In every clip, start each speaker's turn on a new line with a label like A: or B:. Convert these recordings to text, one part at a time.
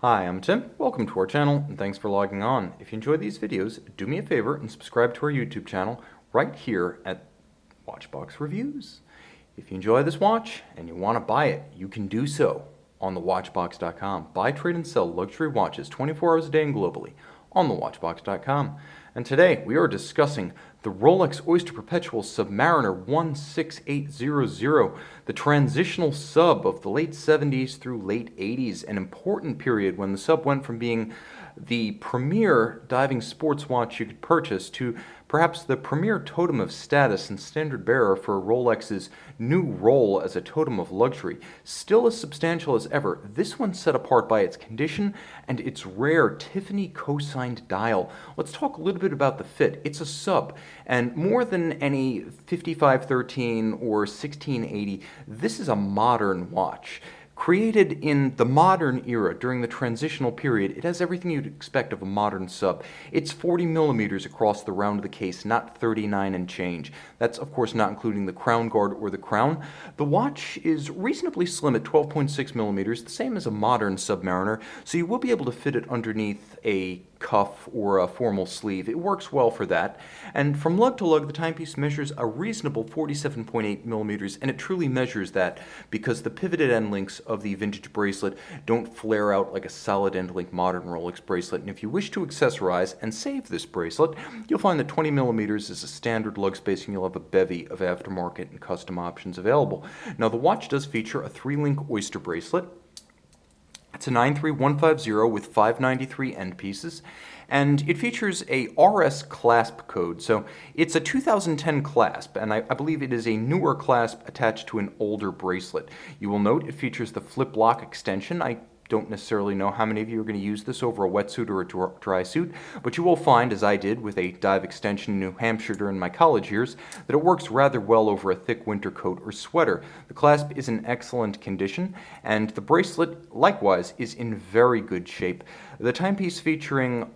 A: Hi, I'm Tim. Welcome to our channel, and thanks for logging on. If you enjoy these videos, do me a favor and subscribe to our YouTube channel right here at Watchbox Reviews. If you enjoy this watch and you want to buy it, you can do so on thewatchbox.com. Buy, trade, and sell luxury watches 24 hours a day and globally on thewatchbox.com. And today we are discussing the Rolex Oyster Perpetual Submariner 16800, the transitional sub of the late 70s through late 80s, an important period when the sub went from being the premier diving sports watch you could purchase to perhaps the premier totem of status and standard bearer for Rolex's new role as a totem of luxury. Still as substantial as ever, this one's set apart by its condition and its rare Tiffany co-signed dial. Let's talk a little bit about the fit. It's a sub, and more than any 5513 or 1680, this is a modern watch. Created in the modern era during the transitional period, it has everything you'd expect of a modern sub. It's 40 millimeters across the round of the case, not 39 and change. That's of course not including the crown guard or the crown. The watch is reasonably slim at 12.6 millimeters, the same as a modern Submariner, so you will be able to fit it underneath a cuff or a formal sleeve. It works well for that. And from lug to lug, the timepiece measures a reasonable 47.8 millimeters, and it truly measures that because the pivoted end links of the vintage bracelet don't flare out like a solid end link modern Rolex bracelet. And if you wish to accessorize and save this bracelet, you'll find that 20 millimeters is a standard lug spacing. You'll have a bevy of aftermarket and custom options available. Now the watch does feature a 3-link Oyster bracelet. It's a 93150 with 593 end pieces, and it features a RS clasp code. So it's a 2010 clasp, and I believe it is a newer clasp attached to an older bracelet. You will note it features the flip lock extension. I don't necessarily know how many of you are going to use this over a wetsuit or a dry suit, but you will find, as I did with a dive extension in New Hampshire during my college years, that it works rather well over a thick winter coat or sweater. The clasp is in excellent condition, and the bracelet, likewise, is in very good shape. The timepiece featuring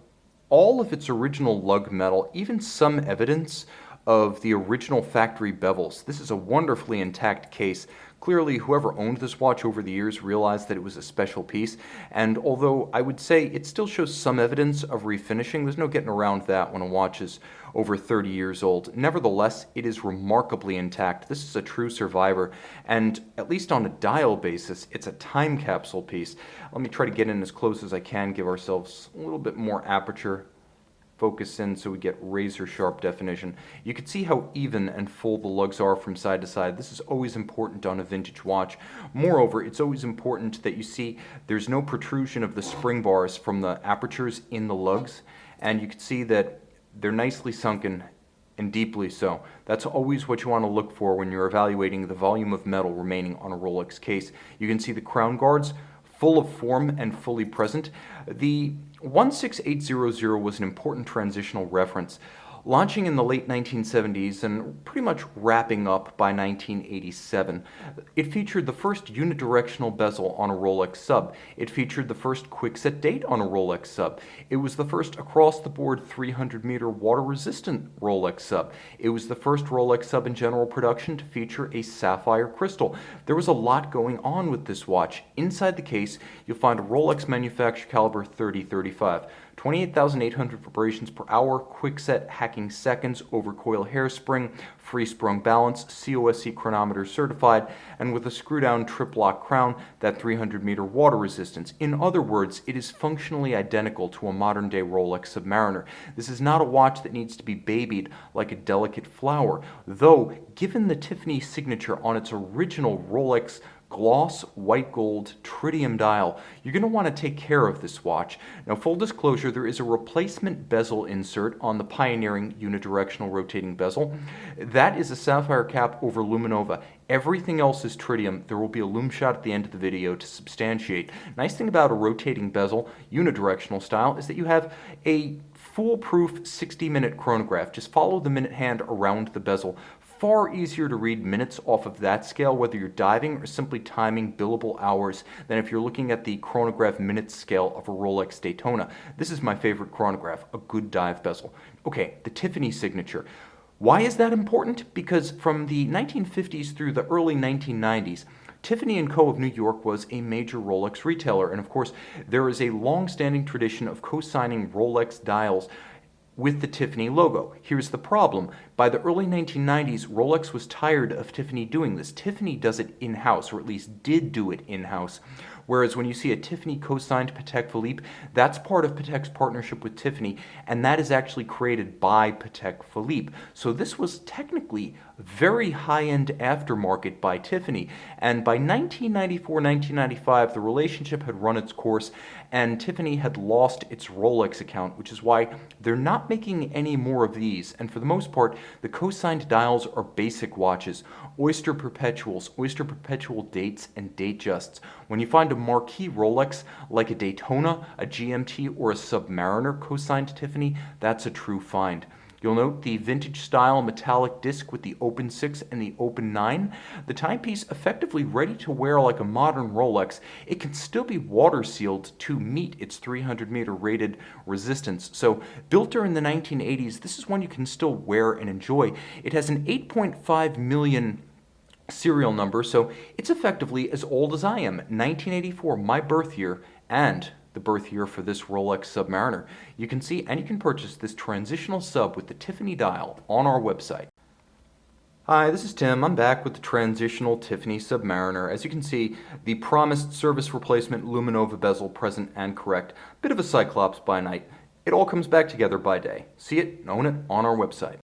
A: all of its original lug metal, even some evidence of the original factory bevels. This is a wonderfully intact case. Clearly, whoever owned this watch over the years realized that it was a special piece, and although I would say it still shows some evidence of refinishing, there's no getting around that when a watch is over 30 years old. Nevertheless, it is remarkably intact. This is a true survivor, and at least on a dial basis, it's a time capsule piece. Let me try to get in as close as I can, give ourselves a little bit more aperture. Focus in so we get razor sharp definition. You can see how even and full the lugs are from side to side. This is always important on a vintage watch. Moreover, it's always important that you see there's no protrusion of the spring bars from the apertures in the lugs, and you can see that they're nicely sunken and deeply so. That's always what you want to look for when you're evaluating the volume of metal remaining on a Rolex case. You can see the crown guards full of form and fully present. The 16800 was an important transitional reference, launching in the late 1970s and pretty much wrapping up by 1987. It featured the first unidirectional bezel on a Rolex sub. It featured the first quick-set date on a Rolex sub. It was the first across-the-board 300-meter water-resistant Rolex sub. It was the first Rolex sub in general production to feature a sapphire crystal. There was a lot going on with this watch. Inside the case, you'll find a Rolex manufacturer caliber 3035. 28,800 vibrations per hour, quick-set hacking seconds, overcoil hairspring, free-sprung balance, COSC chronometer certified, and with a screw-down trip-lock crown, that 300-meter water resistance. In other words, it is functionally identical to a modern-day Rolex Submariner. This is not a watch that needs to be babied like a delicate flower, though, given the Tiffany signature on its original Rolex gloss white gold tritium dial, you're going to want to take care of this watch. Now, full disclosure, there is a replacement bezel insert on the pioneering unidirectional rotating bezel. That is a sapphire cap over luminova. Everything else is tritium. There will be a lume shot at the end of the video to substantiate. Nice thing about a rotating bezel, unidirectional style, is that you have a foolproof 60-minute chronograph. Just follow the minute hand around the bezel. Far easier to read minutes off of that scale, whether you're diving or simply timing billable hours, than if you're looking at the chronograph minute scale of a Rolex Daytona. This is my favorite chronograph, a good dive bezel. Okay, the Tiffany signature. Why is that important? Because from the 1950s through the early 1990s, Tiffany & Co. of New York was a major Rolex retailer, and of course, there is a long-standing tradition of co-signing Rolex dials with the Tiffany logo. Here's the problem. By the early 1990s, Rolex was tired of Tiffany doing this. Tiffany does it in-house, or at least did do it in-house. Whereas when you see a Tiffany co-signed Patek Philippe, that's part of Patek's partnership with Tiffany, and that is actually created by Patek Philippe. So this was technically very high-end aftermarket by Tiffany. And by 1994-1995, the relationship had run its course, and Tiffany had lost its Rolex account, which is why they're not making any more of these. And for the most part, the co-signed dials are basic watches, Oyster Perpetuals, Oyster Perpetual dates, and Datejusts. When you find a marquee Rolex like a Daytona, a GMT, or a Submariner co-signed Tiffany, that's a true find. You'll note the vintage style metallic disc with the open 6 and the open 9. The timepiece effectively ready to wear like a modern Rolex. It can still be water sealed to meet its 300-meter rated resistance. So built during the 1980s, this is one you can still wear and enjoy. It has an 8.5 million serial number, so it's effectively as old as I am, 1984, my birth year, and the birth year for this Rolex Submariner. You can see and you can purchase this transitional sub with the Tiffany dial on our website. Hi, this is Tim. I'm back with the transitional Tiffany Submariner. As you can see, the promised service replacement Luminova bezel present and correct. Bit of a cyclops by night. It all comes back together by day. See it and own it on our website.